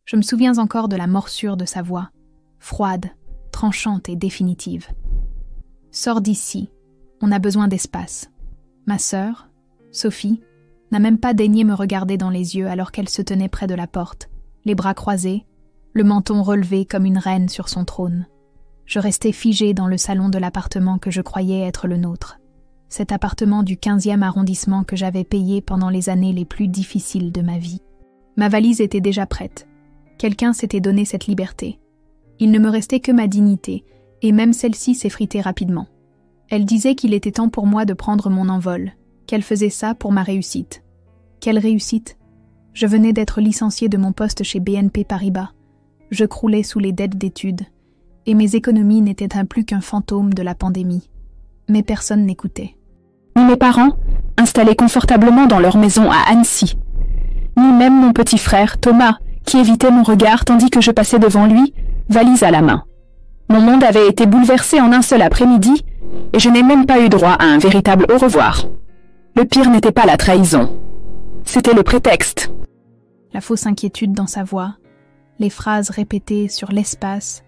Je me souviens encore de la morsure de sa voix, froide, tranchante et définitive. « Sors d'ici, on a besoin d'espace. » Ma sœur, Sophie, n'a même pas daigné me regarder dans les yeux alors qu'elle se tenait près de la porte, les bras croisés, le menton relevé comme une reine sur son trône. Je restais figée dans le salon de l'appartement que je croyais être le nôtre. Cet appartement du 15e arrondissement que j'avais payé pendant les années les plus difficiles de ma vie. Ma valise était déjà prête. Quelqu'un s'était donné cette liberté. Il ne me restait que ma dignité, et même celle-ci s'effritait rapidement. Elle disait qu'il était temps pour moi de prendre mon envol, qu'elle faisait ça pour ma réussite. Quelle réussite? Je venais d'être licenciée de mon poste chez BNP Paribas. Je croulais sous les dettes d'études, et mes économies n'étaient plus qu'un fantôme de la pandémie. Mais personne n'écoutait. Ni mes parents, installés confortablement dans leur maison à Annecy. Ni même mon petit frère, Thomas, qui évitait mon regard tandis que je passais devant lui, valise à la main. Mon monde avait été bouleversé en un seul après-midi, et je n'ai même pas eu droit à un véritable au revoir. Le pire n'était pas la trahison. C'était le prétexte. La fausse inquiétude dans sa voix, les phrases répétées sur l'espace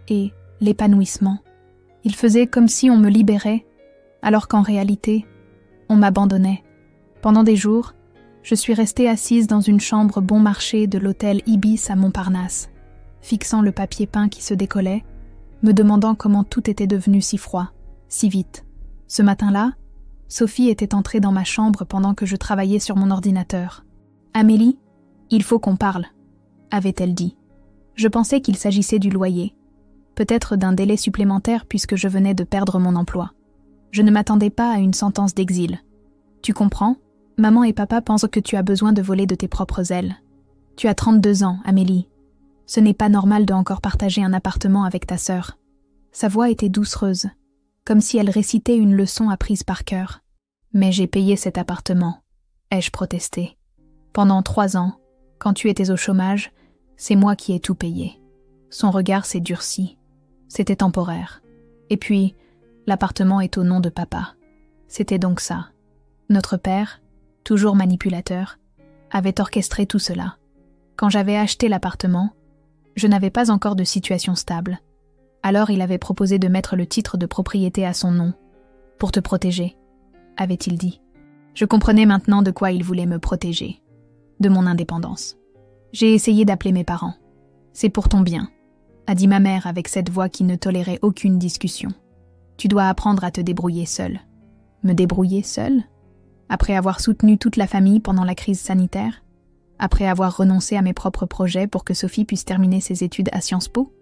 et l'épanouissement. Il faisait comme si on me libérait, alors qu'en réalité, on m'abandonnait. Pendant des jours, je suis restée assise dans une chambre bon marché de l'hôtel Ibis à Montparnasse, fixant le papier peint qui se décollait, me demandant comment tout était devenu si froid, si vite. Ce matin-là, Sophie était entrée dans ma chambre pendant que je travaillais sur mon ordinateur. « Amélie, il faut qu'on parle », avait-elle dit. Je pensais qu'il s'agissait du loyer, peut-être d'un délai supplémentaire puisque je venais de perdre mon emploi. Je ne m'attendais pas à une sentence d'exil. Tu comprends? Maman et papa pensent que tu as besoin de voler de tes propres ailes. Tu as 32 ans, Amélie. Ce n'est pas normal de encore partager un appartement avec ta sœur. Sa voix était doucereuse, comme si elle récitait une leçon apprise par cœur. Mais j'ai payé cet appartement, ai-je protesté. Pendant 3 ans, quand tu étais au chômage, c'est moi qui ai tout payé. Son regard s'est durci. C'était temporaire. Et puis, l'appartement est au nom de papa. C'était donc ça. Notre père, toujours manipulateur, avait orchestré tout cela. Quand j'avais acheté l'appartement, je n'avais pas encore de situation stable. Alors il avait proposé de mettre le titre de propriété à son nom, pour te protéger, avait-il dit. Je comprenais maintenant de quoi il voulait me protéger, de mon indépendance. J'ai essayé d'appeler mes parents. C'est pour ton bien, a dit ma mère avec cette voix qui ne tolérait aucune discussion. Tu dois apprendre à te débrouiller seule. Me débrouiller seule? Après avoir soutenu toute la famille pendant la crise sanitaire? Après avoir renoncé à mes propres projets pour que Sophie puisse terminer ses études à Sciences Po?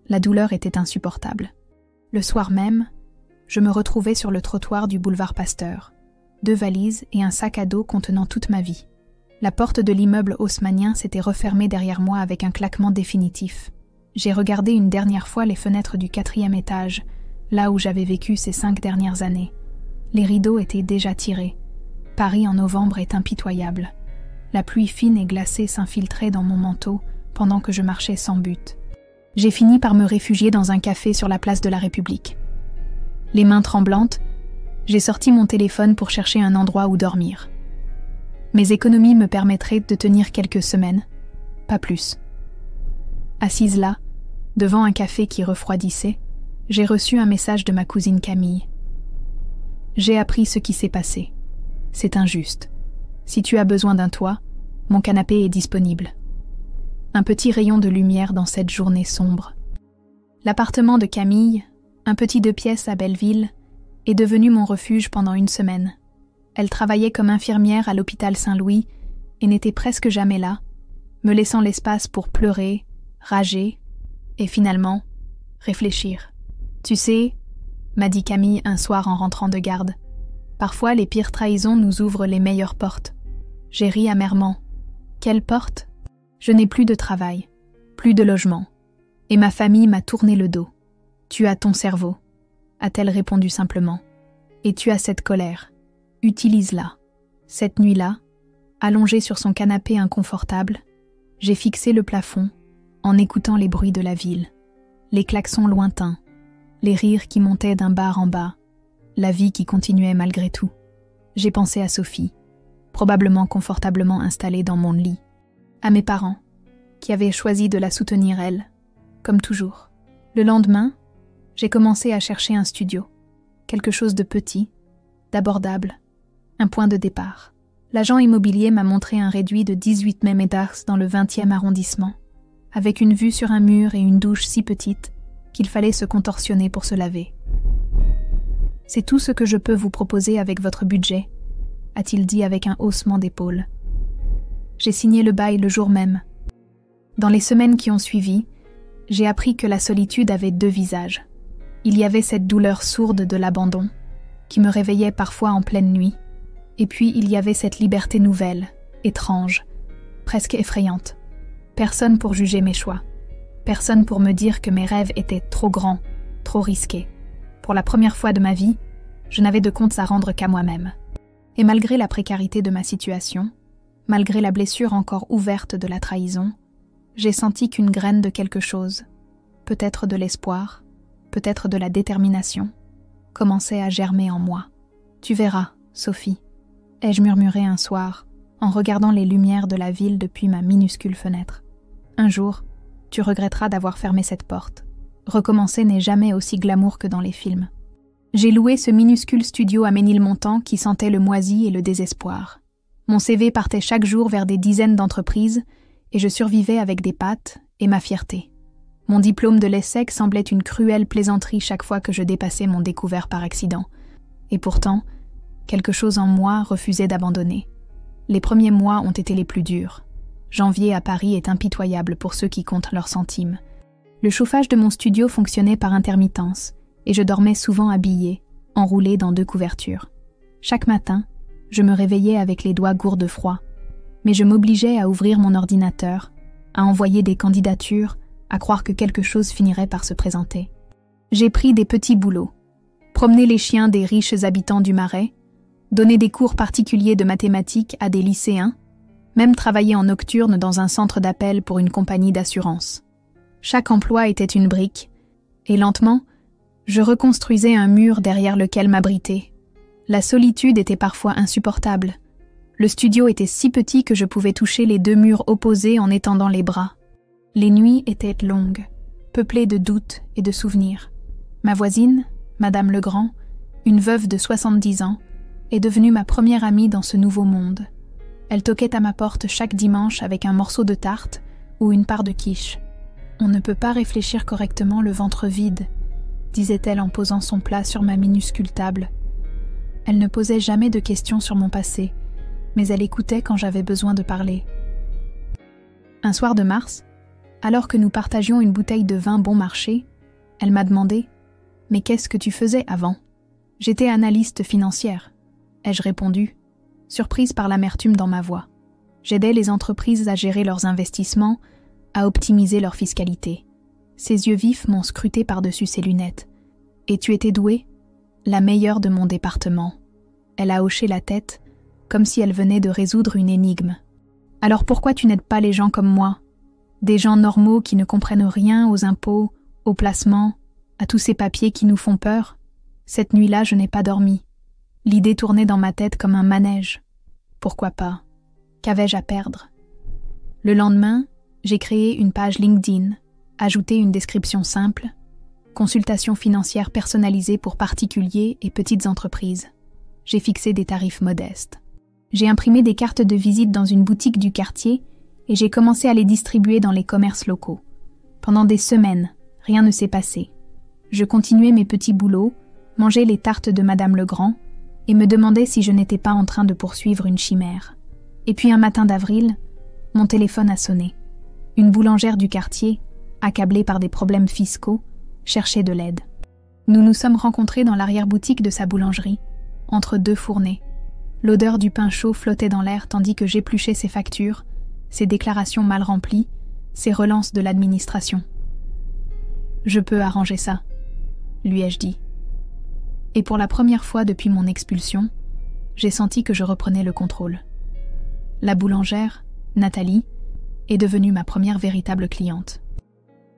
La douleur était insupportable. Le soir même, je me retrouvais sur le trottoir du boulevard Pasteur, 2 valises et un sac à dos contenant toute ma vie. La porte de l'immeuble haussmannien s'était refermée derrière moi avec un claquement définitif. J'ai regardé une dernière fois les fenêtres du 4e étage, là où j'avais vécu ces 5 dernières années. Les rideaux étaient déjà tirés. Paris en novembre est impitoyable. La pluie fine et glacée s'infiltrait dans mon manteau pendant que je marchais sans but. J'ai fini par me réfugier dans un café sur la place de la République. Les mains tremblantes, j'ai sorti mon téléphone pour chercher un endroit où dormir. Mes économies me permettraient de tenir quelques semaines, pas plus. Assise là, devant un café qui refroidissait, j'ai reçu un message de ma cousine Camille. J'ai appris ce qui s'est passé. C'est injuste. Si tu as besoin d'un toit, mon canapé est disponible. Un petit rayon de lumière dans cette journée sombre. L'appartement de Camille, un petit 2 pièces à Belleville, est devenu mon refuge pendant 1 semaine. Elle travaillait comme infirmière à l'hôpital Saint-Louis et n'était presque jamais là, me laissant l'espace pour pleurer, rager et finalement réfléchir. « Tu sais, » m'a dit Camille un soir en rentrant de garde, « parfois les pires trahisons nous ouvrent les meilleures portes. » J'ai ri amèrement. « Quelle porte ? Je n'ai plus de travail, plus de logement, et ma famille m'a tourné le dos. Tu as ton cerveau, a-t-elle répondu simplement, et tu as cette colère. Utilise-la. » Cette nuit-là, allongée sur son canapé inconfortable, j'ai fixé le plafond en écoutant les bruits de la ville, les klaxons lointains, les rires qui montaient d'un bar en bas, la vie qui continuait malgré tout. J'ai pensé à Sophie, probablement confortablement installée dans mon lit, à mes parents, qui avait choisi de la soutenir elle, comme toujours. Le lendemain, j'ai commencé à chercher un studio, quelque chose de petit, d'abordable, un point de départ. L'agent immobilier m'a montré un réduit de 18 métars dans le 20e arrondissement, avec une vue sur un mur et une douche si petite qu'il fallait se contorsionner pour se laver. « C'est tout ce que je peux vous proposer avec votre budget », a-t-il dit avec un haussement d'épaules. J'ai signé le bail le jour même. Dans les semaines qui ont suivi, j'ai appris que la solitude avait 2 visages. Il y avait cette douleur sourde de l'abandon, qui me réveillait parfois en pleine nuit, et puis il y avait cette liberté nouvelle, étrange, presque effrayante. Personne pour juger mes choix. Personne pour me dire que mes rêves étaient trop grands, trop risqués. Pour la première fois de ma vie, je n'avais de comptes à rendre qu'à moi-même. Et malgré la précarité de ma situation, malgré la blessure encore ouverte de la trahison, j'ai senti qu'une graine de quelque chose, peut-être de l'espoir, peut-être de la détermination, commençait à germer en moi. « Tu verras, Sophie », ai-je murmuré un soir, en regardant les lumières de la ville depuis ma minuscule fenêtre. « Un jour, tu regretteras d'avoir fermé cette porte. Recommencer n'est jamais aussi glamour que dans les films. » J'ai loué ce minuscule studio à Ménilmontant qui sentait le moisi et le désespoir. Mon CV partait chaque jour vers des dizaines d'entreprises et je survivais avec des pattes et ma fierté. Mon diplôme de l'ESSEC semblait une cruelle plaisanterie chaque fois que je dépassais mon découvert par accident. Et pourtant, quelque chose en moi refusait d'abandonner. Les premiers mois ont été les plus durs. Janvier à Paris est impitoyable pour ceux qui comptent leurs centimes. Le chauffage de mon studio fonctionnait par intermittence et je dormais souvent habillée, enroulée dans 2 couvertures. Chaque matin, je me réveillais avec les doigts gourds de froid, mais je m'obligeais à ouvrir mon ordinateur, à envoyer des candidatures, à croire que quelque chose finirait par se présenter. J'ai pris des petits boulots, promener les chiens des riches habitants du Marais, donner des cours particuliers de mathématiques à des lycéens, même travailler en nocturne dans un centre d'appel pour une compagnie d'assurance. Chaque emploi était une brique, et lentement, je reconstruisais un mur derrière lequel m'abriter. La solitude était parfois insupportable. Le studio était si petit que je pouvais toucher les 2 murs opposés en étendant les bras. Les nuits étaient longues, peuplées de doutes et de souvenirs. Ma voisine, Madame Legrand, une veuve de 70 ans, est devenue ma première amie dans ce nouveau monde. Elle toquait à ma porte chaque dimanche avec un morceau de tarte ou une part de quiche. « On ne peut pas réfléchir correctement le ventre vide », disait-elle en posant son plat sur ma minuscule table. Elle ne posait jamais de questions sur mon passé, mais elle écoutait quand j'avais besoin de parler. Un soir de mars, alors que nous partagions une bouteille de vin bon marché, elle m'a demandé « Mais qu'est-ce que tu faisais avant ?» « J'étais analyste financière », ai-je répondu, surprise par l'amertume dans ma voix. J'aidais les entreprises à gérer leurs investissements, à optimiser leur fiscalité. Ses yeux vifs m'ont scruté par-dessus ses lunettes. « Et tu étais douée ? La meilleure de mon département. » Elle a hoché la tête, comme si elle venait de résoudre une énigme. « Alors pourquoi tu n'aides pas les gens comme moi ? Des gens normaux qui ne comprennent rien aux impôts, aux placements, à tous ces papiers qui nous font peur ? Cette nuit-là, je n'ai pas dormi. L'idée tournait dans ma tête comme un manège. Pourquoi pas ? Qu'avais-je à perdre ? Le lendemain, j'ai créé une page LinkedIn, ajouté une description simple, consultation financière personnalisée pour particuliers et petites entreprises. J'ai fixé des tarifs modestes. J'ai imprimé des cartes de visite dans une boutique du quartier et j'ai commencé à les distribuer dans les commerces locaux. Pendant des semaines, rien ne s'est passé. Je continuais mes petits boulots, mangeais les tartes de Madame Legrand et me demandais si je n'étais pas en train de poursuivre une chimère. Et puis un matin d'avril, mon téléphone a sonné. Une boulangère du quartier, accablée par des problèmes fiscaux, cherchait de l'aide. Nous nous sommes rencontrés dans l'arrière-boutique de sa boulangerie, entre 2 fournées. L'odeur du pain chaud flottait dans l'air tandis que j'épluchais ses factures, ses déclarations mal remplies, ses relances de l'administration. « Je peux arranger ça », lui ai-je dit. Et pour la première fois depuis mon expulsion, j'ai senti que je reprenais le contrôle. La boulangère, Nathalie, est devenue ma première véritable cliente.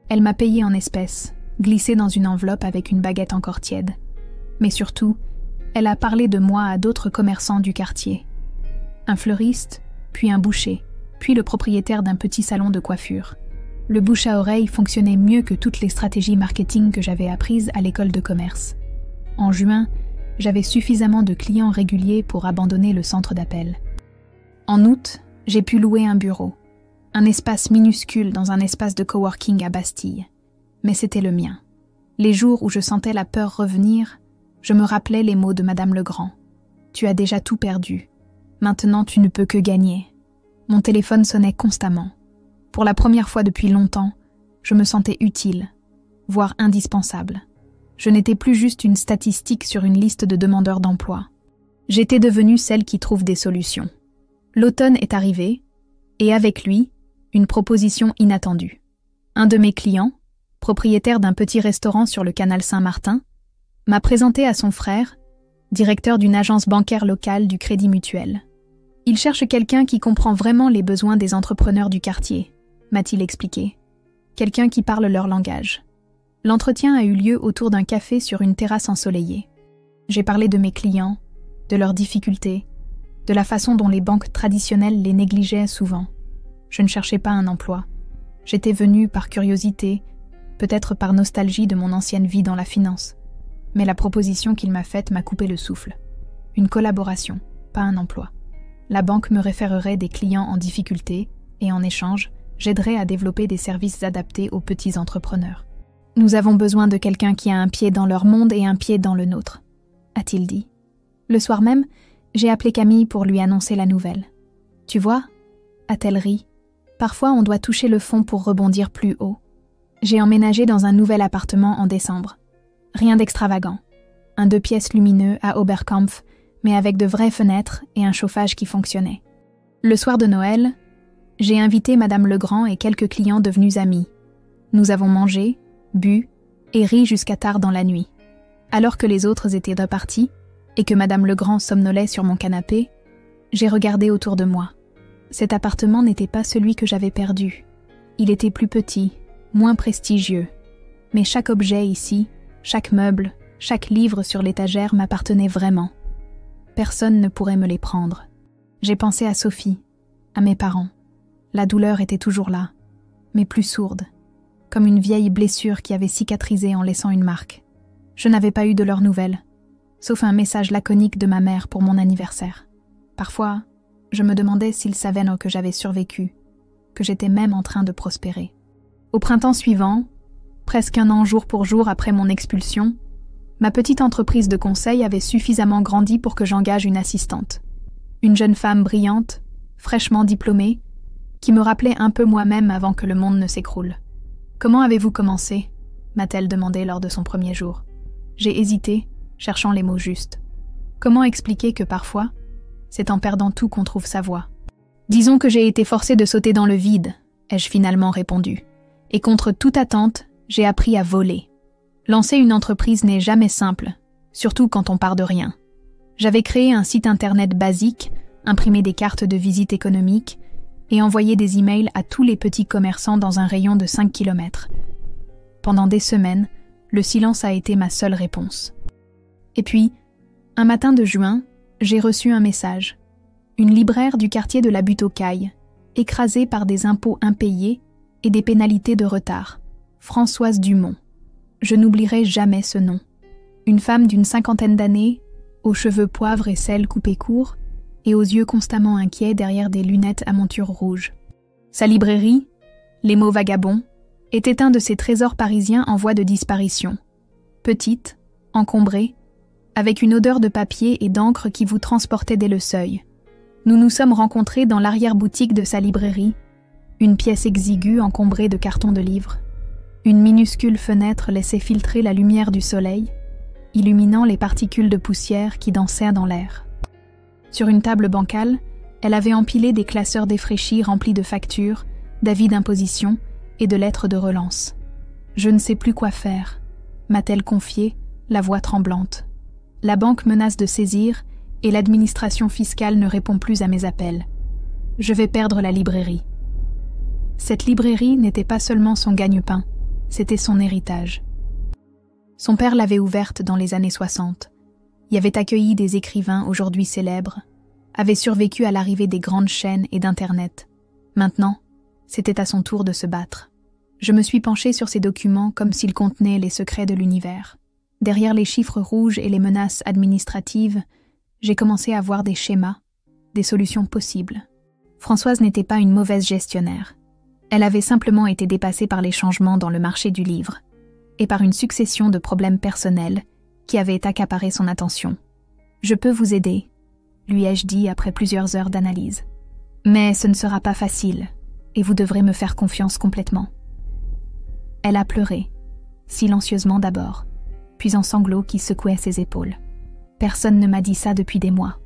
Elle m'a payé en espèces, glissée dans une enveloppe avec une baguette encore tiède. Mais surtout, elle a parlé de moi à d'autres commerçants du quartier. Un fleuriste, puis un boucher, puis le propriétaire d'un petit salon de coiffure. Le bouche à oreille fonctionnait mieux que toutes les stratégies marketing que j'avais apprises à l'école de commerce. En juin, j'avais suffisamment de clients réguliers pour abandonner le centre d'appel. En août, j'ai pu louer un bureau, un espace minuscule dans un espace de coworking à Bastille. Mais c'était le mien. Les jours où je sentais la peur revenir, je me rappelais les mots de Madame Legrand. « Tu as déjà tout perdu. Maintenant, tu ne peux que gagner. » Mon téléphone sonnait constamment. Pour la première fois depuis longtemps, je me sentais utile, voire indispensable. Je n'étais plus juste une statistique sur une liste de demandeurs d'emploi. J'étais devenue celle qui trouve des solutions. L'automne est arrivé, et avec lui, une proposition inattendue. Un de mes clients, propriétaire d'un petit restaurant sur le canal Saint-Martin, m'a présenté à son frère, directeur d'une agence bancaire locale du Crédit Mutuel. Il cherche quelqu'un qui comprend vraiment les besoins des entrepreneurs du quartier, m'a-t-il expliqué. Quelqu'un qui parle leur langage. L'entretien a eu lieu autour d'un café sur une terrasse ensoleillée. J'ai parlé de mes clients, de leurs difficultés, de la façon dont les banques traditionnelles les négligeaient souvent. Je ne cherchais pas un emploi. J'étais venue par curiosité, peut-être par nostalgie de mon ancienne vie dans la finance. Mais la proposition qu'il m'a faite m'a coupé le souffle. Une collaboration, pas un emploi. La banque me référerait des clients en difficulté et en échange, j'aiderais à développer des services adaptés aux petits entrepreneurs. Nous avons besoin de quelqu'un qui a un pied dans leur monde et un pied dans le nôtre, a-t-il dit. Le soir même, j'ai appelé Camille pour lui annoncer la nouvelle. Tu vois, a-t-elle ri, parfois on doit toucher le fond pour rebondir plus haut. J'ai emménagé dans un nouvel appartement en décembre. Rien d'extravagant. Un 2 pièces lumineux à Oberkampf, mais avec de vraies fenêtres et un chauffage qui fonctionnait. Le soir de Noël, j'ai invité Madame Legrand et quelques clients devenus amis. Nous avons mangé, bu et ri jusqu'à tard dans la nuit. Alors que les autres étaient repartis et que Madame Legrand somnolait sur mon canapé, j'ai regardé autour de moi. Cet appartement n'était pas celui que j'avais perdu. Il était plus petit, moins prestigieux. Mais chaque objet ici, chaque meuble, chaque livre sur l'étagère m'appartenait vraiment. Personne ne pourrait me les prendre. J'ai pensé à Sophie, à mes parents. La douleur était toujours là, mais plus sourde, comme une vieille blessure qui avait cicatrisé en laissant une marque. Je n'avais pas eu de leurs nouvelles, sauf un message laconique de ma mère pour mon anniversaire. Parfois, je me demandais s'ils savaient que j'avais survécu, que j'étais même en train de prospérer. Au printemps suivant, presque 1 an jour pour jour après mon expulsion, ma petite entreprise de conseil avait suffisamment grandi pour que j'engage une assistante. Une jeune femme brillante, fraîchement diplômée, qui me rappelait un peu moi-même avant que le monde ne s'écroule. « Comment avez-vous commencé ?» m'a-t-elle demandé lors de son premier jour. J'ai hésité, cherchant les mots justes. Comment expliquer que parfois, c'est en perdant tout qu'on trouve sa voie? Disons que j'ai été forcée de sauter dans le vide, ai-je finalement répondu. Et contre toute attente, j'ai appris à voler. Lancer une entreprise n'est jamais simple, surtout quand on part de rien. J'avais créé un site internet basique, imprimé des cartes de visite économiques et envoyé des emails à tous les petits commerçants dans un rayon de 5 km. Pendant des semaines, le silence a été ma seule réponse. Et puis, un matin de juin, j'ai reçu un message. Une libraire du quartier de la Butte aux Cailles, écrasée par des impôts impayés et des pénalités de retard. Françoise Dumont. Je n'oublierai jamais ce nom. Une femme d'une 50aine d'années, aux cheveux poivre et sel coupés courts, et aux yeux constamment inquiets derrière des lunettes à monture rouge. Sa librairie, Les mots vagabonds, était un de ces trésors parisiens en voie de disparition. Petite, encombrée, avec une odeur de papier et d'encre qui vous transportait dès le seuil. Nous nous sommes rencontrés dans l'arrière-boutique de sa librairie, une pièce exiguë encombrée de cartons de livres. Une minuscule fenêtre laissait filtrer la lumière du soleil, illuminant les particules de poussière qui dansaient dans l'air. Sur une table bancale, elle avait empilé des classeurs défraîchis remplis de factures, d'avis d'imposition et de lettres de relance. « Je ne sais plus quoi faire », m'a-t-elle confié, la voix tremblante. La banque menace de saisir et l'administration fiscale ne répond plus à mes appels. Je vais perdre la librairie. Cette librairie n'était pas seulement son gagne-pain, c'était son héritage. Son père l'avait ouverte dans les années 60, y avait accueilli des écrivains aujourd'hui célèbres, avait survécu à l'arrivée des grandes chaînes et d'Internet, Maintenant, c'était à son tour de se battre. Je me suis penchée sur ces documents comme s'ils contenaient les secrets de l'univers. Derrière les chiffres rouges et les menaces administratives, j'ai commencé à voir des schémas, des solutions possibles. Françoise n'était pas une mauvaise gestionnaire. Elle avait simplement été dépassée par les changements dans le marché du livre et par une succession de problèmes personnels qui avaient accaparé son attention. « Je peux vous aider », lui ai-je dit après plusieurs heures d'analyse. « Mais ce ne sera pas facile et vous devrez me faire confiance complètement. » Elle a pleuré, silencieusement d'abord, puis en sanglots qui secouaient ses épaules. Personne ne m'a dit ça depuis des mois.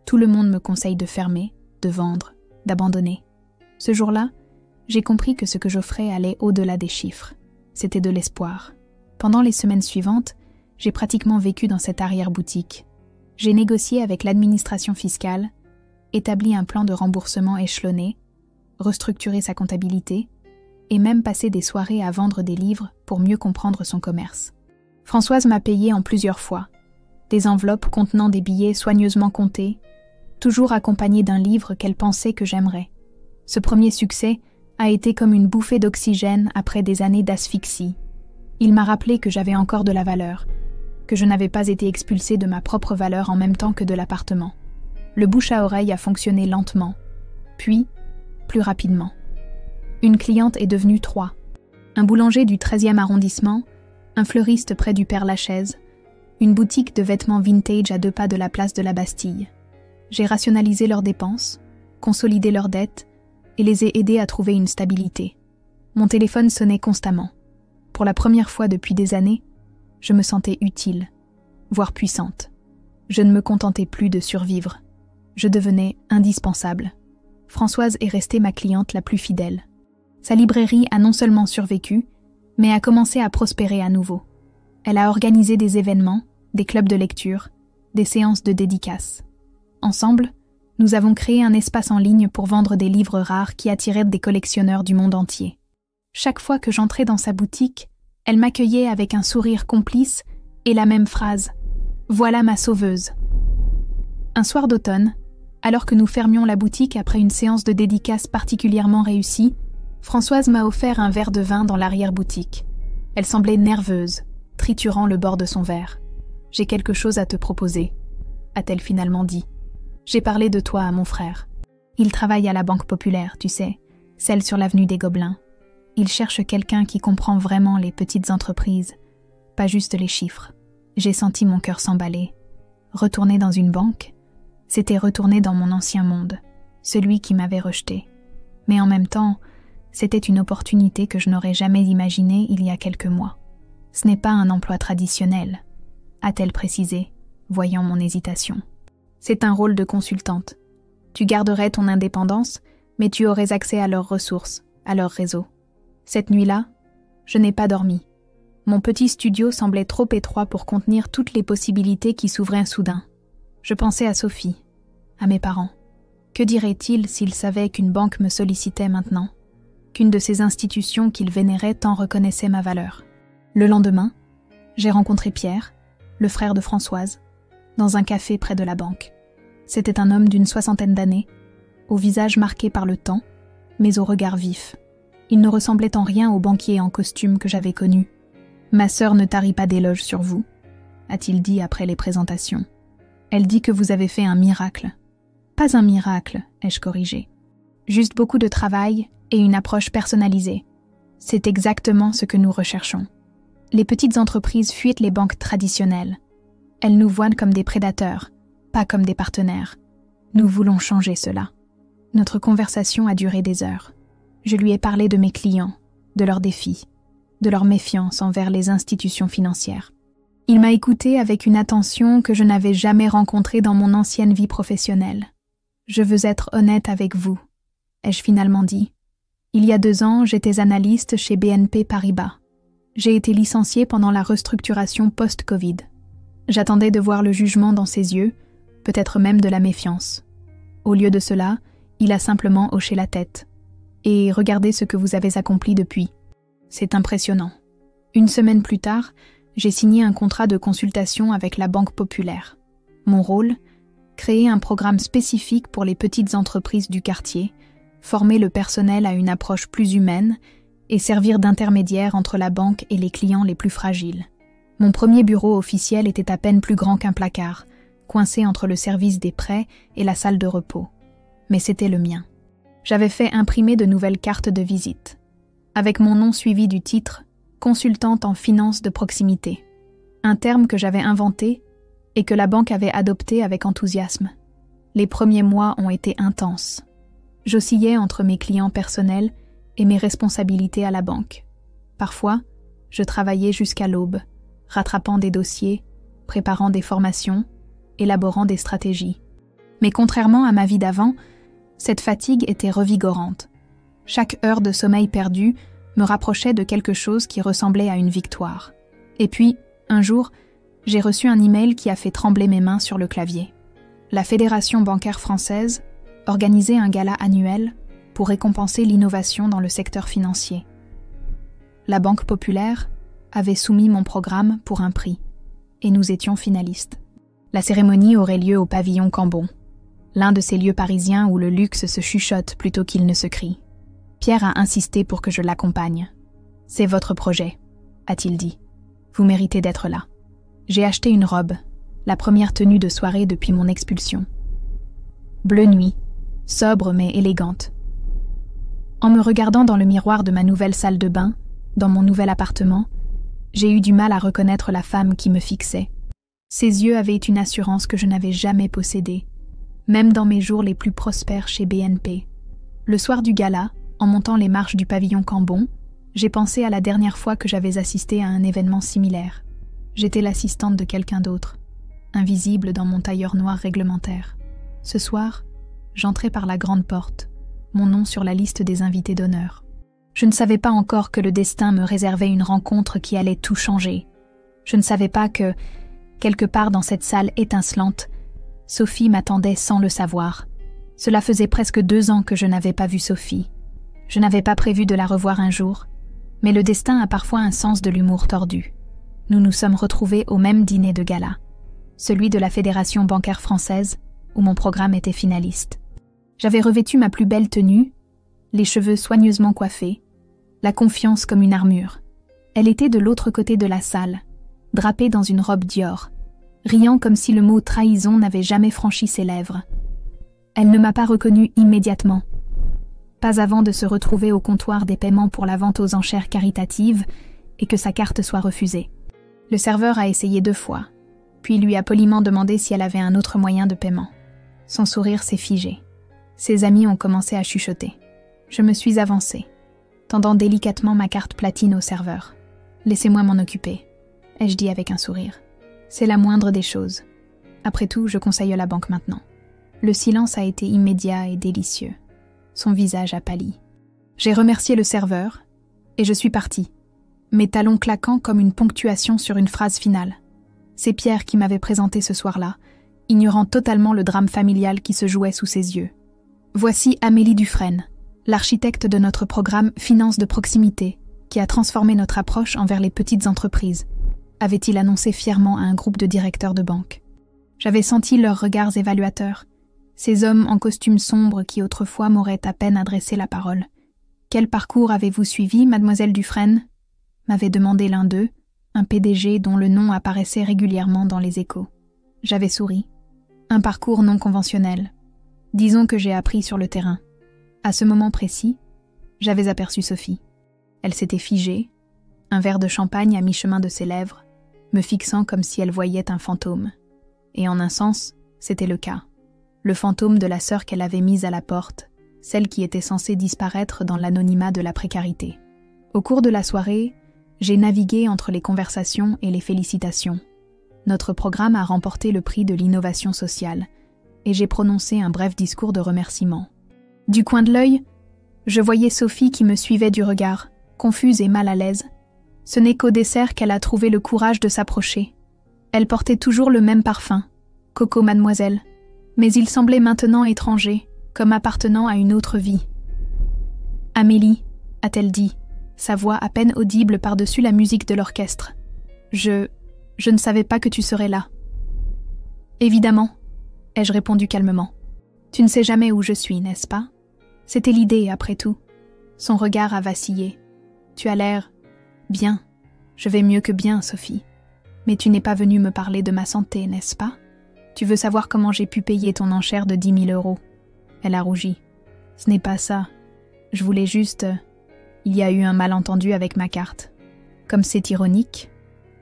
Tout le monde me conseille de fermer, de vendre, d'abandonner. Ce jour-là, j'ai compris que ce que j'offrais allait au-delà des chiffres. C'était de l'espoir. Pendant les semaines suivantes, j'ai pratiquement vécu dans cette arrière-boutique. J'ai négocié avec l'administration fiscale, établi un plan de remboursement échelonné, restructuré sa comptabilité, et même passé des soirées à vendre des livres pour mieux comprendre son commerce. Françoise m'a payé en plusieurs fois. Des enveloppes contenant des billets soigneusement comptés, toujours accompagnés d'un livre qu'elle pensait que j'aimerais. Ce premier succès a été comme une bouffée d'oxygène après des années d'asphyxie. Il m'a rappelé que j'avais encore de la valeur, que je n'avais pas été expulsée de ma propre valeur en même temps que de l'appartement. Le bouche à oreille a fonctionné lentement, puis plus rapidement. Une cliente est devenue 3. Un boulanger du 13e arrondissement, un fleuriste près du Père-Lachaise, une boutique de vêtements vintage à 2 pas de la place de la Bastille. J'ai rationalisé leurs dépenses, consolidé leurs dettes et les ai aidés à trouver une stabilité. Mon téléphone sonnait constamment. Pour la première fois depuis des années, je me sentais utile, voire puissante. Je ne me contentais plus de survivre. Je devenais indispensable. Françoise est restée ma cliente la plus fidèle. Sa librairie a non seulement survécu, mais a commencé à prospérer à nouveau. Elle a organisé des événements, des clubs de lecture, des séances de dédicaces. Ensemble, nous avons créé un espace en ligne pour vendre des livres rares qui attiraient des collectionneurs du monde entier. Chaque fois que j'entrais dans sa boutique, elle m'accueillait avec un sourire complice et la même phrase « Voilà ma sauveuse ». Un soir d'automne, alors que nous fermions la boutique après une séance de dédicace particulièrement réussie, Françoise m'a offert un verre de vin dans l'arrière-boutique. Elle semblait nerveuse, triturant le bord de son verre. « J'ai quelque chose à te proposer », a-t-elle finalement dit. « J'ai parlé de toi à mon frère. Il travaille à la Banque Populaire, tu sais, celle sur l'avenue des Gobelins. Il cherche quelqu'un qui comprend vraiment les petites entreprises, pas juste les chiffres. » J'ai senti mon cœur s'emballer. Retourner dans une banque, c'était retourner dans mon ancien monde, celui qui m'avait rejeté. Mais en même temps, c'était une opportunité que je n'aurais jamais imaginée il y a quelques mois. Ce n'est pas un emploi traditionnel, a-t-elle précisé, voyant mon hésitation. C'est un rôle de consultante. Tu garderais ton indépendance, mais tu aurais accès à leurs ressources, à leur réseau. Cette nuit-là, je n'ai pas dormi. Mon petit studio semblait trop étroit pour contenir toutes les possibilités qui s'ouvraient soudain. Je pensais à Sophie, à mes parents. Que diraient-ils s'ils savaient qu'une banque me sollicitait maintenant, qu'une de ces institutions qu'ils vénéraient tant reconnaissait ma valeur? Le lendemain, j'ai rencontré Pierre, le frère de Françoise, dans un café près de la banque. C'était un homme d'une 60aine d'années, au visage marqué par le temps, mais au regard vif. Il ne ressemblait en rien au banquier en costume que j'avais connu. « Ma sœur ne tarit pas d'éloges sur vous », a-t-il dit après les présentations. « Elle dit que vous avez fait un miracle. » « Pas un miracle, ai-je corrigé. Juste beaucoup de travail et une approche personnalisée. C'est exactement ce que nous recherchons. Les petites entreprises fuient les banques traditionnelles. Elles nous voient comme des prédateurs, pas comme des partenaires. Nous voulons changer cela. Notre conversation a duré des heures. Je lui ai parlé de mes clients, de leurs défis, de leur méfiance envers les institutions financières. Il m'a écouté avec une attention que je n'avais jamais rencontrée dans mon ancienne vie professionnelle. « Je veux être honnête avec vous », ai-je finalement dit. Il y a 2 ans, j'étais analyste chez BNP Paribas. J'ai été licenciée pendant la restructuration post-Covid. J'attendais de voir le jugement dans ses yeux, peut-être même de la méfiance. Au lieu de cela, il a simplement hoché la tête. « Et regardez ce que vous avez accompli depuis. C'est impressionnant. » 1 semaine plus tard, j'ai signé un contrat de consultation avec la Banque Populaire. Mon rôle, créer un programme spécifique pour les petites entreprises du quartier, former le personnel à une approche plus humaine et servir d'intermédiaire entre la banque et les clients les plus fragiles. Mon premier bureau officiel était à peine plus grand qu'un placard, coincé entre le service des prêts et la salle de repos. Mais c'était le mien. J'avais fait imprimer de nouvelles cartes de visite, avec mon nom suivi du titre « Consultante en finance de proximité », un terme que j'avais inventé et que la banque avait adopté avec enthousiasme. Les premiers mois ont été intenses. J'oscillais entre mes clients personnels et mes responsabilités à la banque. Parfois, je travaillais jusqu'à l'aube, rattrapant des dossiers, préparant des formations, élaborant des stratégies. Mais contrairement à ma vie d'avant, cette fatigue était revigorante. Chaque heure de sommeil perdue me rapprochait de quelque chose qui ressemblait à une victoire. Et puis, un jour, j'ai reçu un email qui a fait trembler mes mains sur le clavier. La Fédération bancaire française organisait un gala annuel pour récompenser l'innovation dans le secteur financier. La Banque populaire avait soumis mon programme pour un prix, et nous étions finalistes. La cérémonie aurait lieu au pavillon Cambon, l'un de ces lieux parisiens où le luxe se chuchote plutôt qu'il ne se crie. Pierre a insisté pour que je l'accompagne. « C'est votre projet », a-t-il dit. « Vous méritez d'être là. » J'ai acheté une robe, la première tenue de soirée depuis mon expulsion. Bleu nuit, sobre mais élégante. En me regardant dans le miroir de ma nouvelle salle de bain, dans mon nouvel appartement, j'ai eu du mal à reconnaître la femme qui me fixait. Ses yeux avaient une assurance que je n'avais jamais possédée, même dans mes jours les plus prospères chez BNP. Le soir du gala, en montant les marches du pavillon Cambon, j'ai pensé à la dernière fois que j'avais assisté à un événement similaire. J'étais l'assistante de quelqu'un d'autre, invisible dans mon tailleur noir réglementaire. Ce soir, j'entrais par la grande porte, mon nom sur la liste des invités d'honneur. Je ne savais pas encore que le destin me réservait une rencontre qui allait tout changer. Je ne savais pas que, quelque part dans cette salle étincelante, Sophie m'attendait sans le savoir. Cela faisait presque 2 ans que je n'avais pas vu Sophie. Je n'avais pas prévu de la revoir un jour, mais le destin a parfois un sens de l'humour tordu. Nous nous sommes retrouvés au même dîner de gala, celui de la Fédération bancaire française, où mon programme était finaliste. J'avais revêtu ma plus belle tenue, les cheveux soigneusement coiffés, la confiance comme une armure. Elle était de l'autre côté de la salle, drapée dans une robe Dior, riant comme si le mot trahison n'avait jamais franchi ses lèvres. Elle ne m'a pas reconnue immédiatement, pas avant de se retrouver au comptoir des paiements pour la vente aux enchères caritatives et que sa carte soit refusée. Le serveur a essayé 2 fois, puis lui a poliment demandé si elle avait un autre moyen de paiement. Son sourire s'est figé. Ses amis ont commencé à chuchoter. Je me suis avancée, tendant délicatement ma carte platine au serveur. « Laissez-moi m'en occuper », ai-je dit avec un sourire. « C'est la moindre des choses. Après tout, je conseille la banque maintenant. » Le silence a été immédiat et délicieux. Son visage a pâli. J'ai remercié le serveur, et je suis partie, mes talons claquant comme une ponctuation sur une phrase finale. C'est Pierre qui m'avait présenté ce soir-là, ignorant totalement le drame familial qui se jouait sous ses yeux. Voici Amélie Dufresne, l'architecte de notre programme Finance de proximité, qui a transformé notre approche envers les petites entreprises, avait-il annoncé fièrement à un groupe de directeurs de banque. J'avais senti leurs regards évaluateurs, ces hommes en costume sombre qui autrefois m'auraient à peine adressé la parole. « Quel parcours avez-vous suivi, mademoiselle Dufresne ?» m'avait demandé l'un d'eux, un PDG dont le nom apparaissait régulièrement dans les échos. J'avais souri. Un parcours non conventionnel. Disons que j'ai appris sur le terrain. À ce moment précis, j'avais aperçu Sophie. Elle s'était figée, un verre de champagne à mi-chemin de ses lèvres, me fixant comme si elle voyait un fantôme. Et en un sens, c'était le cas. Le fantôme de la sœur qu'elle avait mise à la porte, celle qui était censée disparaître dans l'anonymat de la précarité. Au cours de la soirée, j'ai navigué entre les conversations et les félicitations. Notre programme a remporté le prix de l'innovation sociale, et j'ai prononcé un bref discours de remerciement. Du coin de l'œil, je voyais Sophie qui me suivait du regard, confuse et mal à l'aise. Ce n'est qu'au dessert qu'elle a trouvé le courage de s'approcher. Elle portait toujours le même parfum, Coco Mademoiselle, mais il semblait maintenant étranger, comme appartenant à une autre vie. « Amélie », a-t-elle dit, sa voix à peine audible par-dessus la musique de l'orchestre. « Je ne savais pas que tu serais là. »« Évidemment », ai-je répondu calmement. « Tu ne sais jamais où je suis, n'est-ce pas ? C'était l'idée, après tout. Son regard a vacillé. Tu as l'air... bien. Je vais mieux que bien, Sophie. Mais tu n'es pas venue me parler de ma santé, n'est-ce pas? Tu veux savoir comment j'ai pu payer ton enchère de 10 000 €. Elle a rougi. Ce n'est pas ça. Je voulais juste... Il y a eu un malentendu avec ma carte. Comme c'est ironique,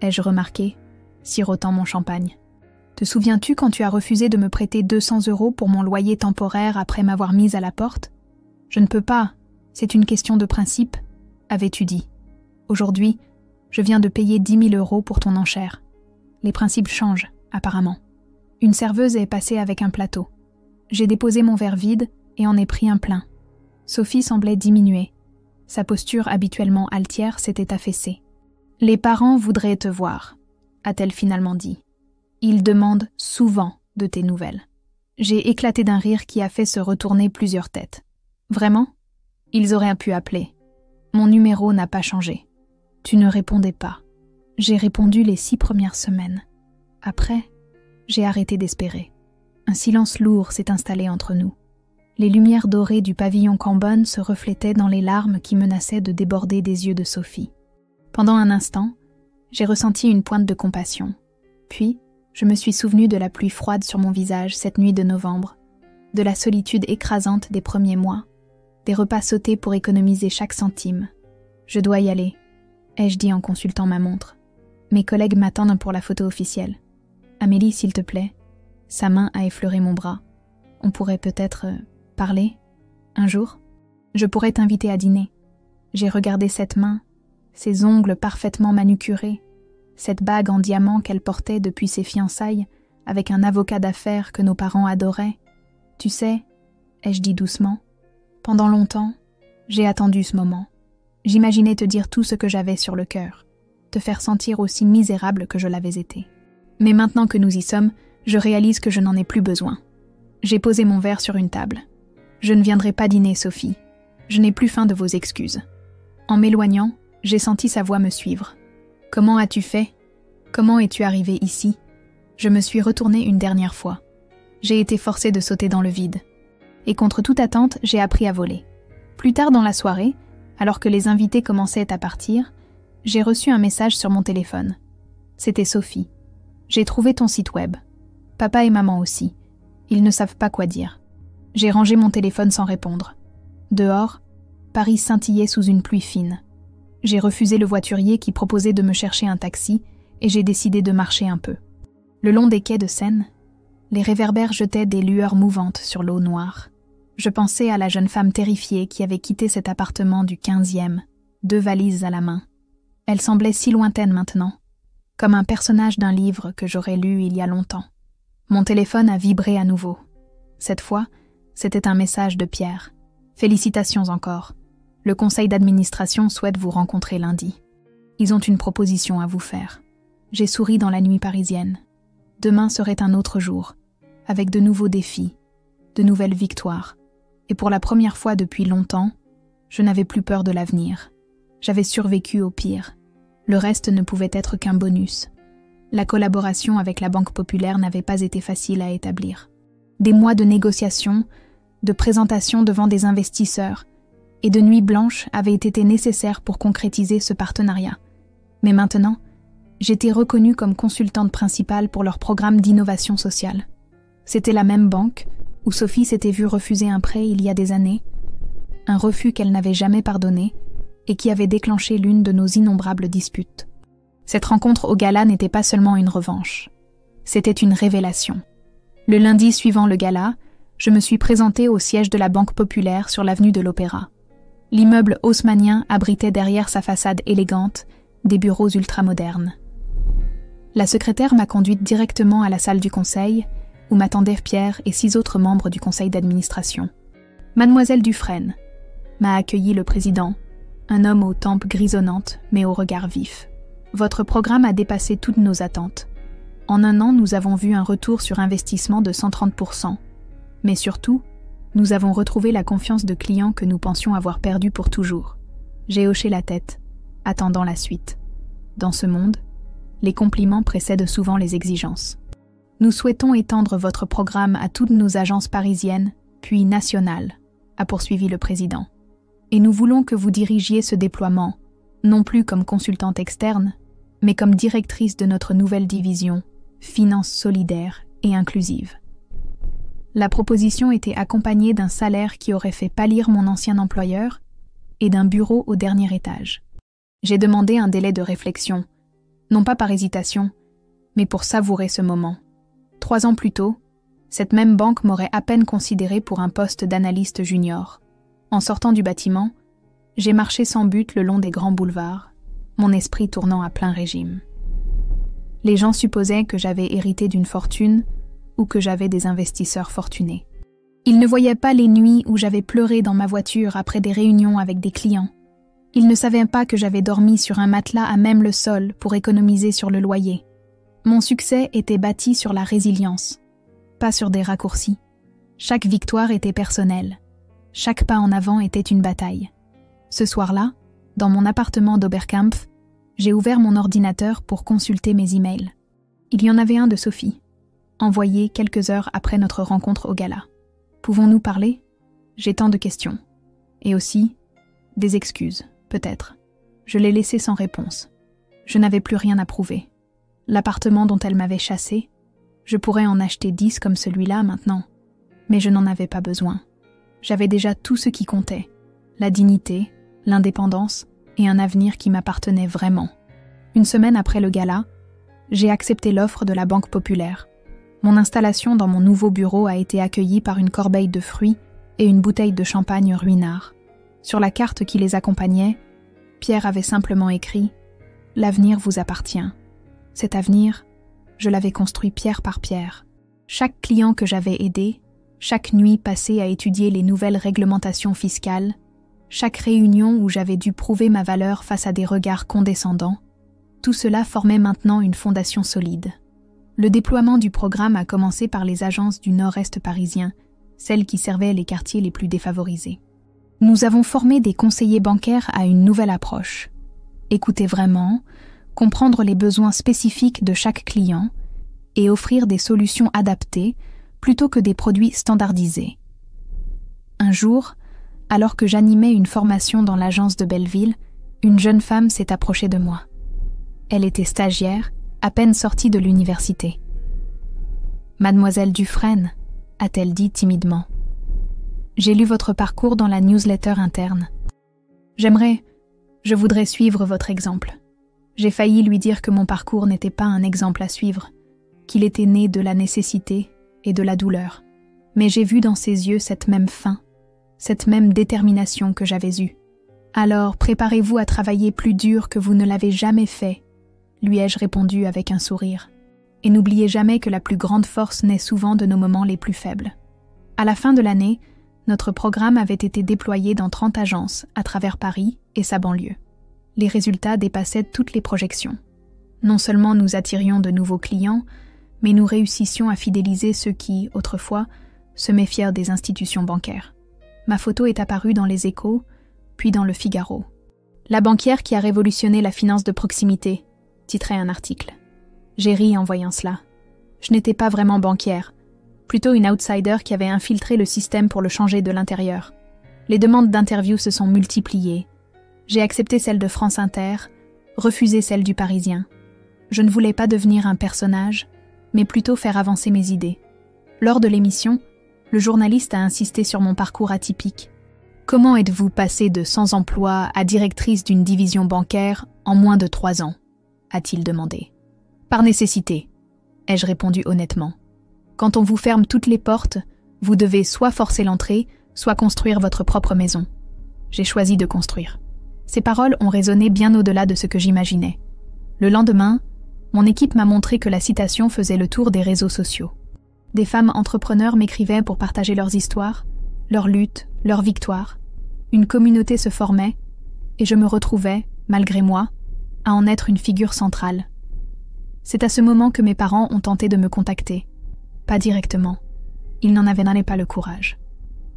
ai-je remarqué, sirotant mon champagne. Te souviens-tu quand tu as refusé de me prêter 200 € pour mon loyer temporaire après m'avoir mise à la porte? Je ne peux pas, c'est une question de principe, avais-tu dit. Aujourd'hui, je viens de payer 10 000 € pour ton enchère. Les principes changent, apparemment. Une serveuse est passée avec un plateau. J'ai déposé mon verre vide et en ai pris un plein. Sophie semblait diminuer. Sa posture habituellement altière s'était affaissée. « Les parents voudraient te voir », a-t-elle finalement dit. « Ils demandent souvent de tes nouvelles. » J'ai éclaté d'un rire qui a fait se retourner plusieurs têtes. « Vraiment ? Ils auraient pu appeler. Mon numéro n'a pas changé. Tu ne répondais pas. J'ai répondu les 6 premières semaines. Après, j'ai arrêté d'espérer. Un silence lourd s'est installé entre nous. Les lumières dorées du pavillon Cambonne se reflétaient dans les larmes qui menaçaient de déborder des yeux de Sophie. Pendant un instant, j'ai ressenti une pointe de compassion. Puis, je me suis souvenu de la pluie froide sur mon visage cette nuit de novembre, de la solitude écrasante des premiers mois, des repas sautés pour économiser chaque centime. Je dois y aller, ai-je dit en consultant ma montre. Mes collègues m'attendent pour la photo officielle. Amélie, s'il te plaît. Sa main a effleuré mon bras. On pourrait peut-être parler un jour. Je pourrais t'inviter à dîner. J'ai regardé cette main, ses ongles parfaitement manucurés, cette bague en diamant qu'elle portait depuis ses fiançailles avec un avocat d'affaires que nos parents adoraient. Tu sais, ai-je dit doucement, pendant longtemps, j'ai attendu ce moment. J'imaginais te dire tout ce que j'avais sur le cœur, te faire sentir aussi misérable que je l'avais été. Mais maintenant que nous y sommes, je réalise que je n'en ai plus besoin. J'ai posé mon verre sur une table. Je ne viendrai pas dîner, Sophie. Je n'ai plus faim de vos excuses. En m'éloignant, j'ai senti sa voix me suivre. Comment as-tu fait? Comment es-tu arrivé ici? Je me suis retournée une dernière fois. J'ai été forcée de sauter dans le vide. Et contre toute attente, j'ai appris à voler. Plus tard dans la soirée, alors que les invités commençaient à partir, j'ai reçu un message sur mon téléphone. C'était Sophie. J'ai trouvé ton site web. Papa et maman aussi. Ils ne savent pas quoi dire. J'ai rangé mon téléphone sans répondre. Dehors, Paris scintillait sous une pluie fine. J'ai refusé le voiturier qui proposait de me chercher un taxi et j'ai décidé de marcher un peu. Le long des quais de Seine, les réverbères jetaient des lueurs mouvantes sur l'eau noire. Je pensais à la jeune femme terrifiée qui avait quitté cet appartement du 15e, 2 valises à la main. Elle semblait si lointaine maintenant, comme un personnage d'un livre que j'aurais lu il y a longtemps. Mon téléphone a vibré à nouveau. Cette fois, c'était un message de Pierre. Félicitations encore. Le conseil d'administration souhaite vous rencontrer lundi. Ils ont une proposition à vous faire. J'ai souri dans la nuit parisienne. Demain serait un autre jour, avec de nouveaux défis, de nouvelles victoires. Et pour la première fois depuis longtemps, je n'avais plus peur de l'avenir. J'avais survécu au pire. Le reste ne pouvait être qu'un bonus. La collaboration avec la Banque Populaire n'avait pas été facile à établir. Des mois de négociations, de présentations devant des investisseurs et de nuits blanches avaient été nécessaires pour concrétiser ce partenariat. Mais maintenant, j'étais reconnue comme consultante principale pour leur programme d'innovation sociale. C'était la même banque où Sophie s'était vue refuser un prêt il y a des années, un refus qu'elle n'avait jamais pardonné et qui avait déclenché l'une de nos innombrables disputes. Cette rencontre au gala n'était pas seulement une revanche, c'était une révélation. Le lundi suivant le gala, je me suis présentée au siège de la Banque Populaire sur l'avenue de l'Opéra. L'immeuble haussmannien abritait derrière sa façade élégante des bureaux ultramodernes. La secrétaire m'a conduite directement à la salle du conseil, où m'attendaient Pierre et 6 autres membres du conseil d'administration. Mademoiselle Dufresne m'a accueilli le président, un homme aux tempes grisonnantes mais au regard vif. Votre programme a dépassé toutes nos attentes. En un an, nous avons vu un retour sur investissement de 130%. Mais surtout, nous avons retrouvé la confiance de clients que nous pensions avoir perdue pour toujours. J'ai hoché la tête, attendant la suite. Dans ce monde, les compliments précèdent souvent les exigences. Nous souhaitons étendre votre programme à toutes nos agences parisiennes, puis nationales, a poursuivi le président. Et nous voulons que vous dirigiez ce déploiement, non plus comme consultante externe, mais comme directrice de notre nouvelle division, Finances solidaires et inclusives. La proposition était accompagnée d'un salaire qui aurait fait pâlir mon ancien employeur et d'un bureau au dernier étage. J'ai demandé un délai de réflexion, non pas par hésitation, mais pour savourer ce moment. 3 ans plus tôt, cette même banque m'aurait à peine considéré pour un poste d'analyste junior. En sortant du bâtiment, j'ai marché sans but le long des grands boulevards, mon esprit tournant à plein régime. Les gens supposaient que j'avais hérité d'une fortune ou que j'avais des investisseurs fortunés. Ils ne voyaient pas les nuits où j'avais pleuré dans ma voiture après des réunions avec des clients. Ils ne savaient pas que j'avais dormi sur un matelas à même le sol pour économiser sur le loyer. Mon succès était bâti sur la résilience, pas sur des raccourcis. Chaque victoire était personnelle. Chaque pas en avant était une bataille. Ce soir-là, dans mon appartement d'Oberkampf, j'ai ouvert mon ordinateur pour consulter mes emails. Il y en avait un de Sophie, envoyé quelques heures après notre rencontre au gala. « Pouvons-nous parler ? J'ai tant de questions. Et aussi, des excuses, peut-être. Je l'ai laissé sans réponse. Je n'avais plus rien à prouver. L'appartement dont elle m'avait chassé, je pourrais en acheter 10 comme celui-là maintenant. Mais je n'en avais pas besoin. J'avais déjà tout ce qui comptait. La dignité, l'indépendance et un avenir qui m'appartenait vraiment. Une semaine après le gala, j'ai accepté l'offre de la Banque Populaire. Mon installation dans mon nouveau bureau a été accueillie par une corbeille de fruits et une bouteille de champagne Ruinart. Sur la carte qui les accompagnait, Pierre avait simplement écrit « L'avenir vous appartient ». Cet avenir, je l'avais construit pierre par pierre. Chaque client que j'avais aidé, chaque nuit passée à étudier les nouvelles réglementations fiscales, chaque réunion où j'avais dû prouver ma valeur face à des regards condescendants, tout cela formait maintenant une fondation solide. Le déploiement du programme a commencé par les agences du nord-est parisien, celles qui servaient les quartiers les plus défavorisés. Nous avons formé des conseillers bancaires à une nouvelle approche. Écouter vraiment, comprendre les besoins spécifiques de chaque client et offrir des solutions adaptées plutôt que des produits standardisés. Un jour, alors que j'animais une formation dans l'agence de Belleville, une jeune femme s'est approchée de moi. Elle était stagiaire, à peine sortie de l'université. « Mademoiselle Dufresne », a-t-elle dit timidement. « J'ai lu votre parcours dans la newsletter interne. Je voudrais suivre votre exemple. » J'ai failli lui dire que mon parcours n'était pas un exemple à suivre, qu'il était né de la nécessité et de la douleur. Mais j'ai vu dans ses yeux cette même faim, cette même détermination que j'avais eue. « Alors, préparez-vous à travailler plus dur que vous ne l'avez jamais fait, » lui ai-je répondu avec un sourire. « Et n'oubliez jamais que la plus grande force naît souvent de nos moments les plus faibles. » À la fin de l'année, notre programme avait été déployé dans 30 agences à travers Paris et sa banlieue. Les résultats dépassaient toutes les projections. Non seulement nous attirions de nouveaux clients, mais nous réussissions à fidéliser ceux qui, autrefois, se méfièrent des institutions bancaires. Ma photo est apparue dans les Échos, puis dans le Figaro. « La banquière qui a révolutionné la finance de proximité », titrait un article. J'ai ri en voyant cela. Je n'étais pas vraiment banquière, plutôt une outsider qui avait infiltré le système pour le changer de l'intérieur. Les demandes d'interview se sont multipliées. J'ai accepté celle de France Inter, refusé celle du Parisien. Je ne voulais pas devenir un personnage, mais plutôt faire avancer mes idées. Lors de l'émission, le journaliste a insisté sur mon parcours atypique. « Comment êtes-vous passée de sans emploi à directrice d'une division bancaire en moins de 3 ans ?» a-t-il demandé. « Par nécessité, » ai-je répondu honnêtement. « Quand on vous ferme toutes les portes, vous devez soit forcer l'entrée, soit construire votre propre maison. J'ai choisi de construire. » Ces paroles ont résonné bien au-delà de ce que j'imaginais. Le lendemain, mon équipe m'a montré que la citation faisait le tour des réseaux sociaux. Des femmes entrepreneurs m'écrivaient pour partager leurs histoires, leurs luttes, leurs victoires. Une communauté se formait, et je me retrouvais, malgré moi, à en être une figure centrale. C'est à ce moment que mes parents ont tenté de me contacter. Pas directement. Ils n'en avaient pas le courage.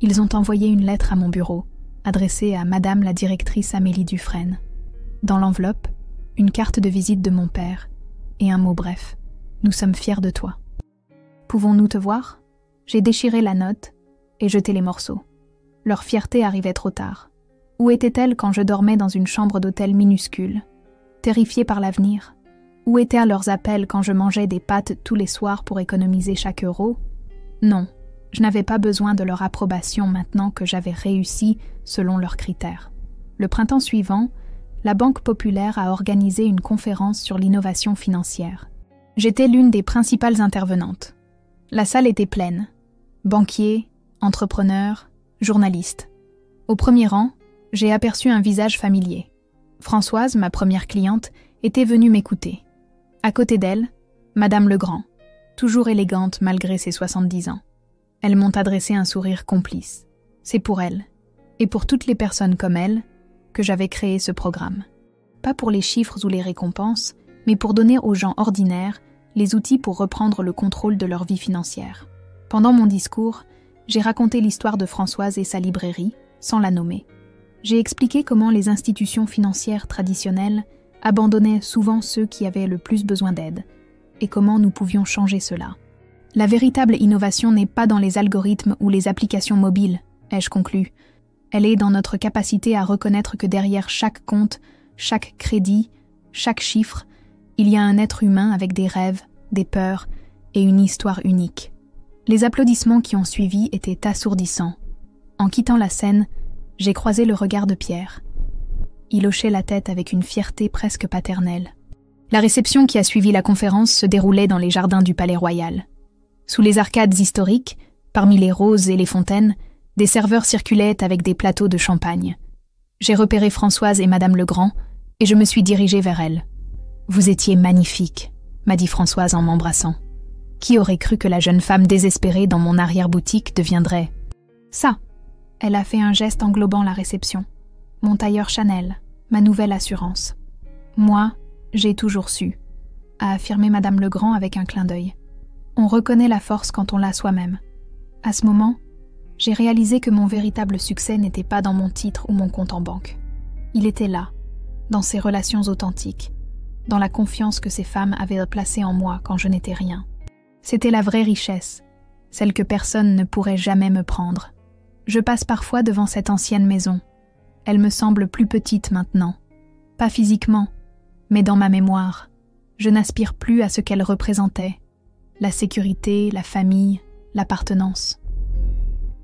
Ils ont envoyé une lettre à mon bureau, adressée à Madame la directrice Amélie Dufresne. Dans l'enveloppe, une carte de visite de mon père et un mot bref. « Nous sommes fiers de toi. » « Pouvons-nous te voir ?» J'ai déchiré la note et jeté les morceaux. Leur fierté arrivait trop tard. Où étaient-elles quand je dormais dans une chambre d'hôtel minuscule, terrifiée par l'avenir? Où étaient leurs appels quand je mangeais des pâtes tous les soirs pour économiser chaque euro? Non, je n'avais pas besoin de leur approbation maintenant que j'avais réussi selon leurs critères. Le printemps suivant, la Banque Populaire a organisé une conférence sur l'innovation financière. J'étais l'une des principales intervenantes. La salle était pleine. Banquiers, entrepreneurs, journalistes. Au premier rang, j'ai aperçu un visage familier. Françoise, ma première cliente, était venue m'écouter. À côté d'elle, Madame Legrand, toujours élégante malgré ses 70 ans. Elles m'ont adressé un sourire complice. C'est pour elle, et pour toutes les personnes comme elle, que j'avais créé ce programme. Pas pour les chiffres ou les récompenses, mais pour donner aux gens ordinaires les outils pour reprendre le contrôle de leur vie financière. Pendant mon discours, j'ai raconté l'histoire de Françoise et sa librairie, sans la nommer. J'ai expliqué comment les institutions financières traditionnelles abandonnaient souvent ceux qui avaient le plus besoin d'aide, et comment nous pouvions changer cela. La véritable innovation n'est pas dans les algorithmes ou les applications mobiles, ai-je conclu. Elle est dans notre capacité à reconnaître que derrière chaque compte, chaque crédit, chaque chiffre, il y a un être humain avec des rêves, des peurs et une histoire unique. Les applaudissements qui ont suivi étaient assourdissants. En quittant la scène, j'ai croisé le regard de Pierre. Il hochait la tête avec une fierté presque paternelle. La réception qui a suivi la conférence se déroulait dans les jardins du Palais Royal. Sous les arcades historiques, parmi les roses et les fontaines, des serveurs circulaient avec des plateaux de champagne. J'ai repéré Françoise et Madame Legrand, et je me suis dirigée vers elles. « Vous étiez magnifique », m'a dit Françoise en m'embrassant. Qui aurait cru que la jeune femme désespérée dans mon arrière-boutique deviendrait ça? Elle a fait un geste englobant la réception. Mon tailleur Chanel, ma nouvelle assurance. Moi, j'ai toujours su, a affirmé Madame Legrand avec un clin d'œil. On reconnaît la force quand on l'a soi-même. À ce moment, j'ai réalisé que mon véritable succès n'était pas dans mon titre ou mon compte en banque. Il était là, dans ces relations authentiques, dans la confiance que ces femmes avaient placée en moi quand je n'étais rien. C'était la vraie richesse, celle que personne ne pourrait jamais me prendre. Je passe parfois devant cette ancienne maison. Elle me semble plus petite maintenant. Pas physiquement, mais dans ma mémoire. Je n'aspire plus à ce qu'elle représentait. La sécurité, la famille, l'appartenance.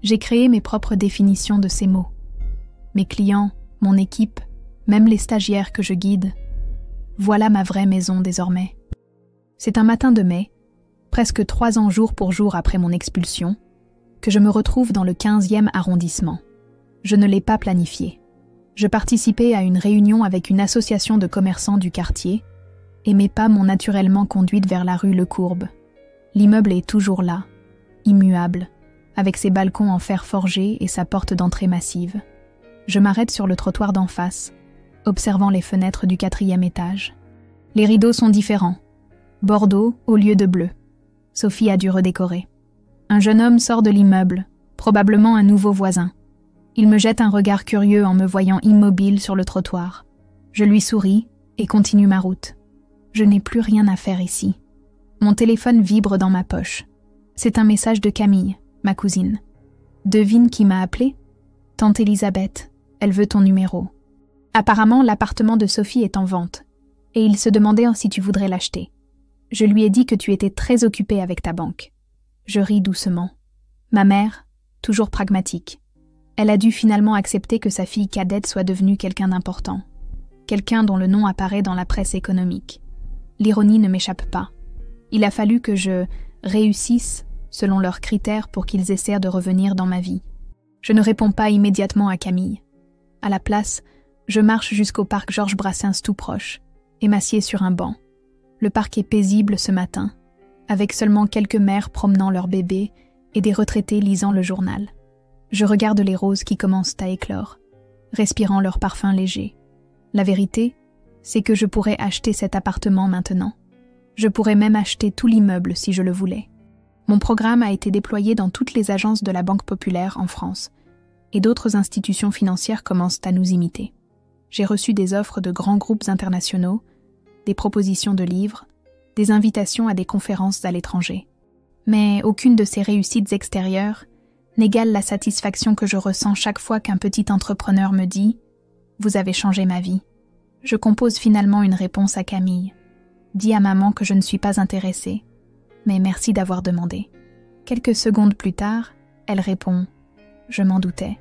J'ai créé mes propres définitions de ces mots. Mes clients, mon équipe, même les stagiaires que je guide. Voilà ma vraie maison désormais. C'est un matin de mai, presque 3 ans jour pour jour après mon expulsion, que je me retrouve dans le 15e arrondissement. Je ne l'ai pas planifié. Je participais à une réunion avec une association de commerçants du quartier, et mes pas m'ont naturellement conduite vers la rue Lecourbe. L'immeuble est toujours là, immuable, avec ses balcons en fer forgé et sa porte d'entrée massive. Je m'arrête sur le trottoir d'en face, observant les fenêtres du 4e étage. Les rideaux sont différents, bordeaux au lieu de bleu. Sophie a dû redécorer. Un jeune homme sort de l'immeuble, probablement un nouveau voisin. Il me jette un regard curieux en me voyant immobile sur le trottoir. Je lui souris et continue ma route. Je n'ai plus rien à faire ici. Mon téléphone vibre dans ma poche. C'est un message de Camille, ma cousine. Devine qui m'a appelé? Tante Elisabeth, elle veut ton numéro. Apparemment, l'appartement de Sophie est en vente, et il se demandait si tu voudrais l'acheter. Je lui ai dit que tu étais très occupée avec ta banque. Je ris doucement. Ma mère, toujours pragmatique. Elle a dû finalement accepter que sa fille cadette soit devenue quelqu'un d'important. Quelqu'un dont le nom apparaît dans la presse économique. L'ironie ne m'échappe pas. Il a fallu que je réussisse selon leurs critères pour qu'ils essaient de revenir dans ma vie. Je ne réponds pas immédiatement à Camille. À la place, je marche jusqu'au parc Georges Brassens tout proche et m'assieds sur un banc. Le parc est paisible ce matin, avec seulement quelques mères promenant leurs bébés et des retraités lisant le journal. Je regarde les roses qui commencent à éclore, respirant leur parfum léger. La vérité, c'est que je pourrais acheter cet appartement maintenant. Je pourrais même acheter tout l'immeuble si je le voulais. Mon programme a été déployé dans toutes les agences de la Banque Populaire en France, et d'autres institutions financières commencent à nous imiter. J'ai reçu des offres de grands groupes internationaux, des propositions de livres, des invitations à des conférences à l'étranger. Mais aucune de ces réussites extérieures n'égale la satisfaction que je ressens chaque fois qu'un petit entrepreneur me dit « Vous avez changé ma vie ». Je compose finalement une réponse à Camille. Dis à maman que je ne suis pas intéressée, mais merci d'avoir demandé. Quelques secondes plus tard, elle répond « Je m'en doutais.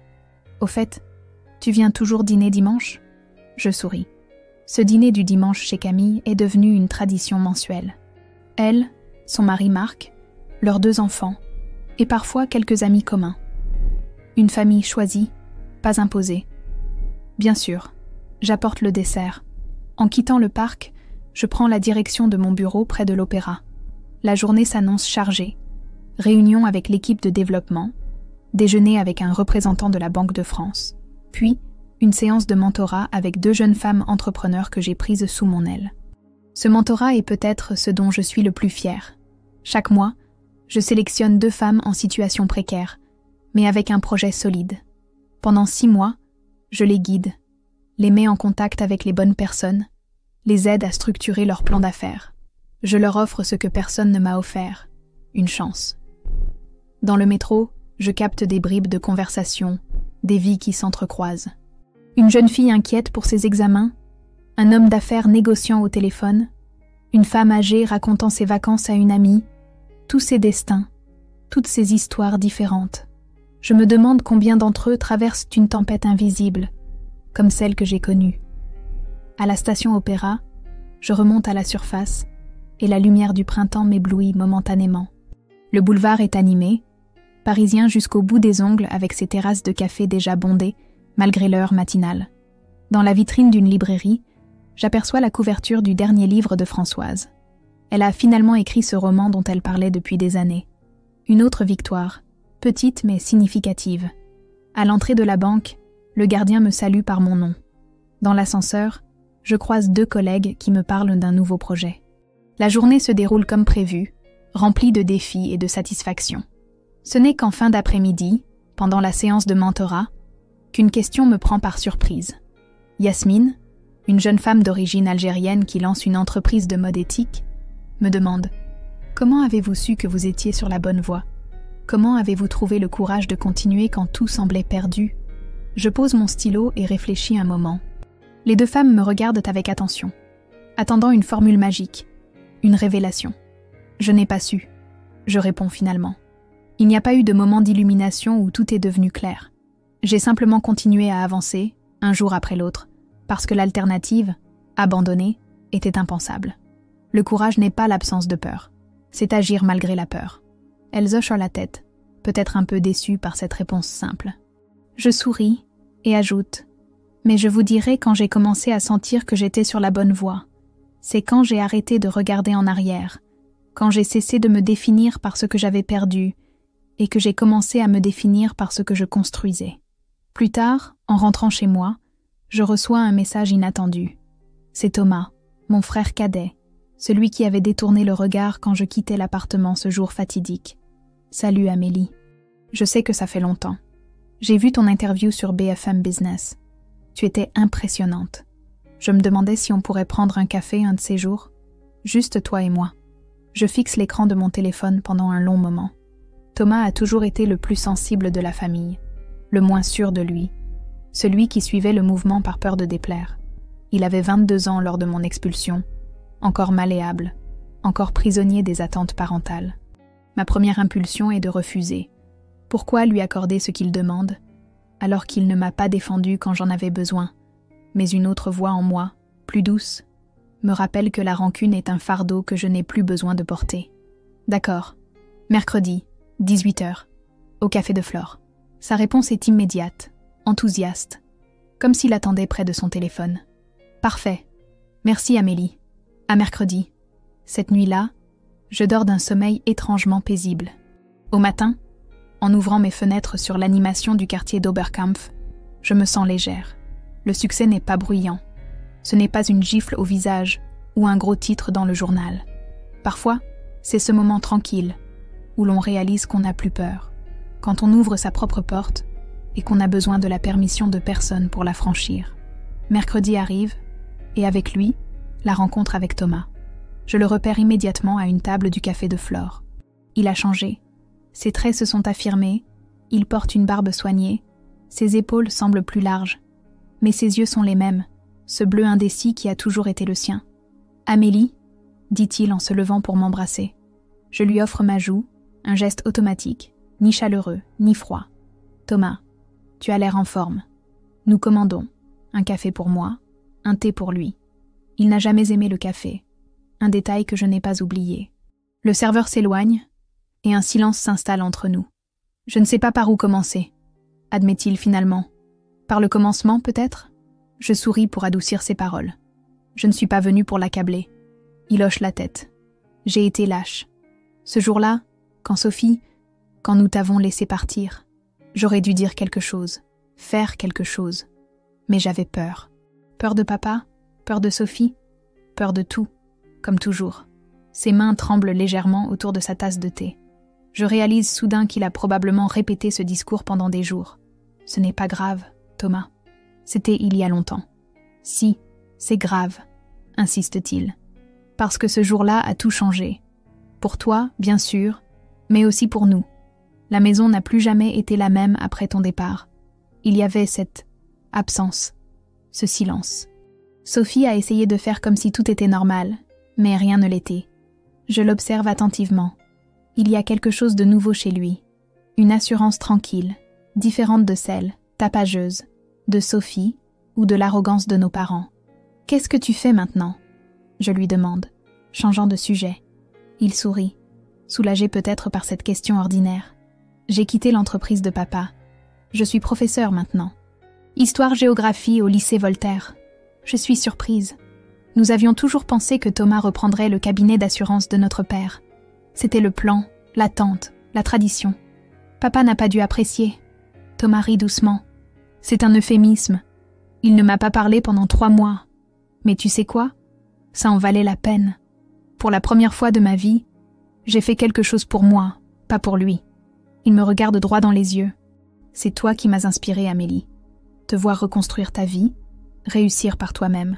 Au fait, tu viens toujours dîner dimanche ?» Je souris. Ce dîner du dimanche chez Camille est devenu une tradition mensuelle. Elle, son mari Marc, leurs 2 enfants, et parfois quelques amis communs. Une famille choisie, pas imposée. Bien sûr, j'apporte le dessert. En quittant le parc, je prends la direction de mon bureau près de l'opéra. La journée s'annonce chargée. Réunion avec l'équipe de développement, déjeuner avec un représentant de la Banque de France, puis une séance de mentorat avec 2 jeunes femmes entrepreneurs que j'ai prises sous mon aile. Ce mentorat est peut-être ce dont je suis le plus fière. Chaque mois, je sélectionne 2 femmes en situation précaire, mais avec un projet solide. Pendant 6 mois, je les guide, les mets en contact avec les bonnes personnes, les aide à structurer leur plan d'affaires. Je leur offre ce que personne ne m'a offert, une chance. Dans le métro, je capte des bribes de conversation, des vies qui s'entrecroisent. Une jeune fille inquiète pour ses examens, un homme d'affaires négociant au téléphone, une femme âgée racontant ses vacances à une amie, tous ces destins, toutes ces histoires différentes. Je me demande combien d'entre eux traversent une tempête invisible, comme celle que j'ai connue. À la station Opéra, je remonte à la surface et la lumière du printemps m'éblouit momentanément. Le boulevard est animé, parisien jusqu'au bout des ongles avec ses terrasses de café déjà bondées, malgré l'heure matinale. Dans la vitrine d'une librairie, j'aperçois la couverture du dernier livre de Françoise. Elle a finalement écrit ce roman dont elle parlait depuis des années. Une autre victoire, petite mais significative. À l'entrée de la banque, le gardien me salue par mon nom. Dans l'ascenseur, je croise 2 collègues qui me parlent d'un nouveau projet. La journée se déroule comme prévu, remplie de défis et de satisfaction. Ce n'est qu'en fin d'après-midi, pendant la séance de mentorat, qu'une question me prend par surprise. Yasmine, une jeune femme d'origine algérienne qui lance une entreprise de mode éthique, me demande « Comment avez-vous su que vous étiez sur la bonne voie ? Comment avez-vous trouvé le courage de continuer quand tout semblait perdu ?» Je pose mon stylo et réfléchis un moment. Les 2 femmes me regardent avec attention, attendant une formule magique, une révélation. Je n'ai pas su. Je réponds finalement. Il n'y a pas eu de moment d'illumination où tout est devenu clair. J'ai simplement continué à avancer, un jour après l'autre, parce que l'alternative, abandonner, était impensable. Le courage n'est pas l'absence de peur, c'est agir malgré la peur. Elles hochent la tête, peut-être un peu déçues par cette réponse simple. Je souris et ajoute « Mais je vous dirai quand j'ai commencé à sentir que j'étais sur la bonne voie. C'est quand j'ai arrêté de regarder en arrière, quand j'ai cessé de me définir par ce que j'avais perdu et que j'ai commencé à me définir par ce que je construisais. » Plus tard, en rentrant chez moi, je reçois un message inattendu. C'est Thomas, mon frère cadet, celui qui avait détourné le regard quand je quittais l'appartement ce jour fatidique. « Salut Amélie. Je sais que ça fait longtemps. J'ai vu ton interview sur BFM Business. Tu étais impressionnante. Je me demandais si on pourrait prendre un café un de ces jours. Juste toi et moi. » Je fixe l'écran de mon téléphone pendant un long moment. Thomas a toujours été le plus sensible de la famille, le moins sûr de lui, celui qui suivait le mouvement par peur de déplaire. Il avait 22 ans lors de mon expulsion, encore malléable, encore prisonnier des attentes parentales. Ma première impulsion est de refuser. Pourquoi lui accorder ce qu'il demande, alors qu'il ne m'a pas défendu quand j'en avais besoin, mais une autre voix en moi, plus douce, me rappelle que la rancune est un fardeau que je n'ai plus besoin de porter. D'accord. Mercredi, 18h, au Café de Flore. Sa réponse est immédiate, enthousiaste, comme s'il attendait près de son téléphone. Parfait. Merci Amélie. À mercredi. Cette nuit-là, je dors d'un sommeil étrangement paisible. Au matin, en ouvrant mes fenêtres sur l'animation du quartier d'Oberkampf, je me sens légère. Le succès n'est pas bruyant. Ce n'est pas une gifle au visage ou un gros titre dans le journal. Parfois, c'est ce moment tranquille où l'on réalise qu'on n'a plus peur, quand on ouvre sa propre porte et qu'on a besoin de la permission de personne pour la franchir. Mercredi arrive, et avec lui, la rencontre avec Thomas. Je le repère immédiatement à une table du Café de Flore. Il a changé. Ses traits se sont affirmés, Il porte une barbe soignée, ses épaules semblent plus larges, mais ses yeux sont les mêmes, ce bleu indécis qui a toujours été le sien. « Amélie » dit-il en se levant pour m'embrasser. Je lui offre ma joue, un geste automatique, ni chaleureux, ni froid. « Thomas, tu as l'air en forme. » Nous commandons, un café pour moi, un thé pour lui. Il n'a jamais aimé le café, un détail que je n'ai pas oublié. Le serveur s'éloigne, et un silence s'installe entre nous. Je ne sais pas par où commencer, admet-il finalement. Par le commencement, peut-être ? Je souris pour adoucir ses paroles. Je ne suis pas venue pour l'accabler. Il hoche la tête. J'ai été lâche. Ce jour-là, quand nous t'avons laissé partir, j'aurais dû dire quelque chose, faire quelque chose. Mais j'avais peur. Peur de papa, peur de Sophie, peur de tout, comme toujours. Ses mains tremblent légèrement autour de sa tasse de thé. Je réalise soudain qu'il a probablement répété ce discours pendant des jours. Ce n'est pas grave, Thomas. C'était il y a longtemps. Si, c'est grave, insiste-t-il. Parce que ce jour-là a tout changé. Pour toi, bien sûr, mais aussi pour nous. La maison n'a plus jamais été la même après ton départ. Il y avait cette absence, ce silence. Sophie a essayé de faire comme si tout était normal, mais rien ne l'était. Je l'observe attentivement. Il y a quelque chose de nouveau chez lui. Une assurance tranquille, différente de celle, tapageuse, de Sophie ou de l'arrogance de nos parents. « Qu'est-ce que tu fais maintenant ?» je lui demande, changeant de sujet. Il sourit, soulagé peut-être par cette question ordinaire. J'ai quitté l'entreprise de papa. Je suis professeur maintenant. Histoire-géographie au lycée Voltaire. Je suis surprise. Nous avions toujours pensé que Thomas reprendrait le cabinet d'assurance de notre père. C'était le plan, l'attente, la tradition. Papa n'a pas dû apprécier. Thomas rit doucement. C'est un euphémisme. Il ne m'a pas parlé pendant 3 mois. Mais tu sais quoi ? Ça en valait la peine. Pour la première fois de ma vie, j'ai fait quelque chose pour moi, pas pour lui. Il me regarde droit dans les yeux. C'est toi qui m'as inspirée, Amélie. Te voir reconstruire ta vie, réussir par toi-même.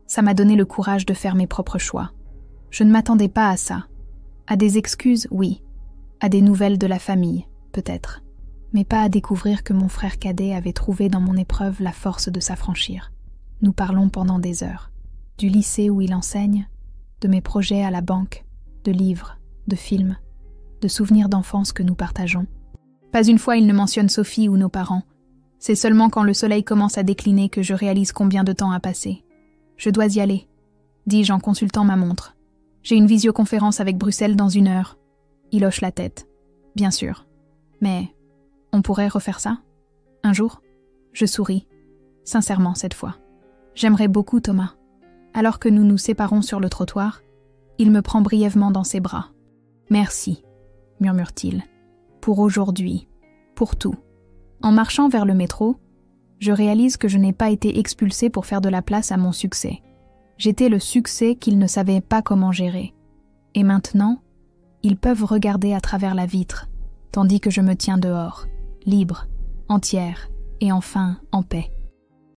Ça m'a donné le courage de faire mes propres choix. Je ne m'attendais pas à ça. À des excuses, oui. À des nouvelles de la famille, peut-être. Mais pas à découvrir que mon frère cadet avait trouvé dans mon épreuve la force de s'affranchir. Nous parlons pendant des heures. Du lycée où il enseigne, de mes projets à la banque, de livres, de films, de souvenirs d'enfance que nous partageons. Pas une fois il ne mentionne Sophie ou nos parents. C'est seulement quand le soleil commence à décliner que je réalise combien de temps a passé. Je dois y aller, dis-je en consultant ma montre. J'ai une visioconférence avec Bruxelles dans 1 heure. Il hoche la tête. Bien sûr. Mais on pourrait refaire ça ? Un jour ? Je souris. Sincèrement cette fois. J'aimerais beaucoup Thomas. Alors que nous nous séparons sur le trottoir, il me prend brièvement dans ses bras. Merci, murmure-t-il. Pour aujourd'hui. Pour tout. En marchant vers le métro, je réalise que je n'ai pas été expulsée pour faire de la place à mon succès. J'étais le succès qu'ils ne savaient pas comment gérer. Et maintenant, ils peuvent regarder à travers la vitre, tandis que je me tiens dehors, libre, entière et enfin en paix.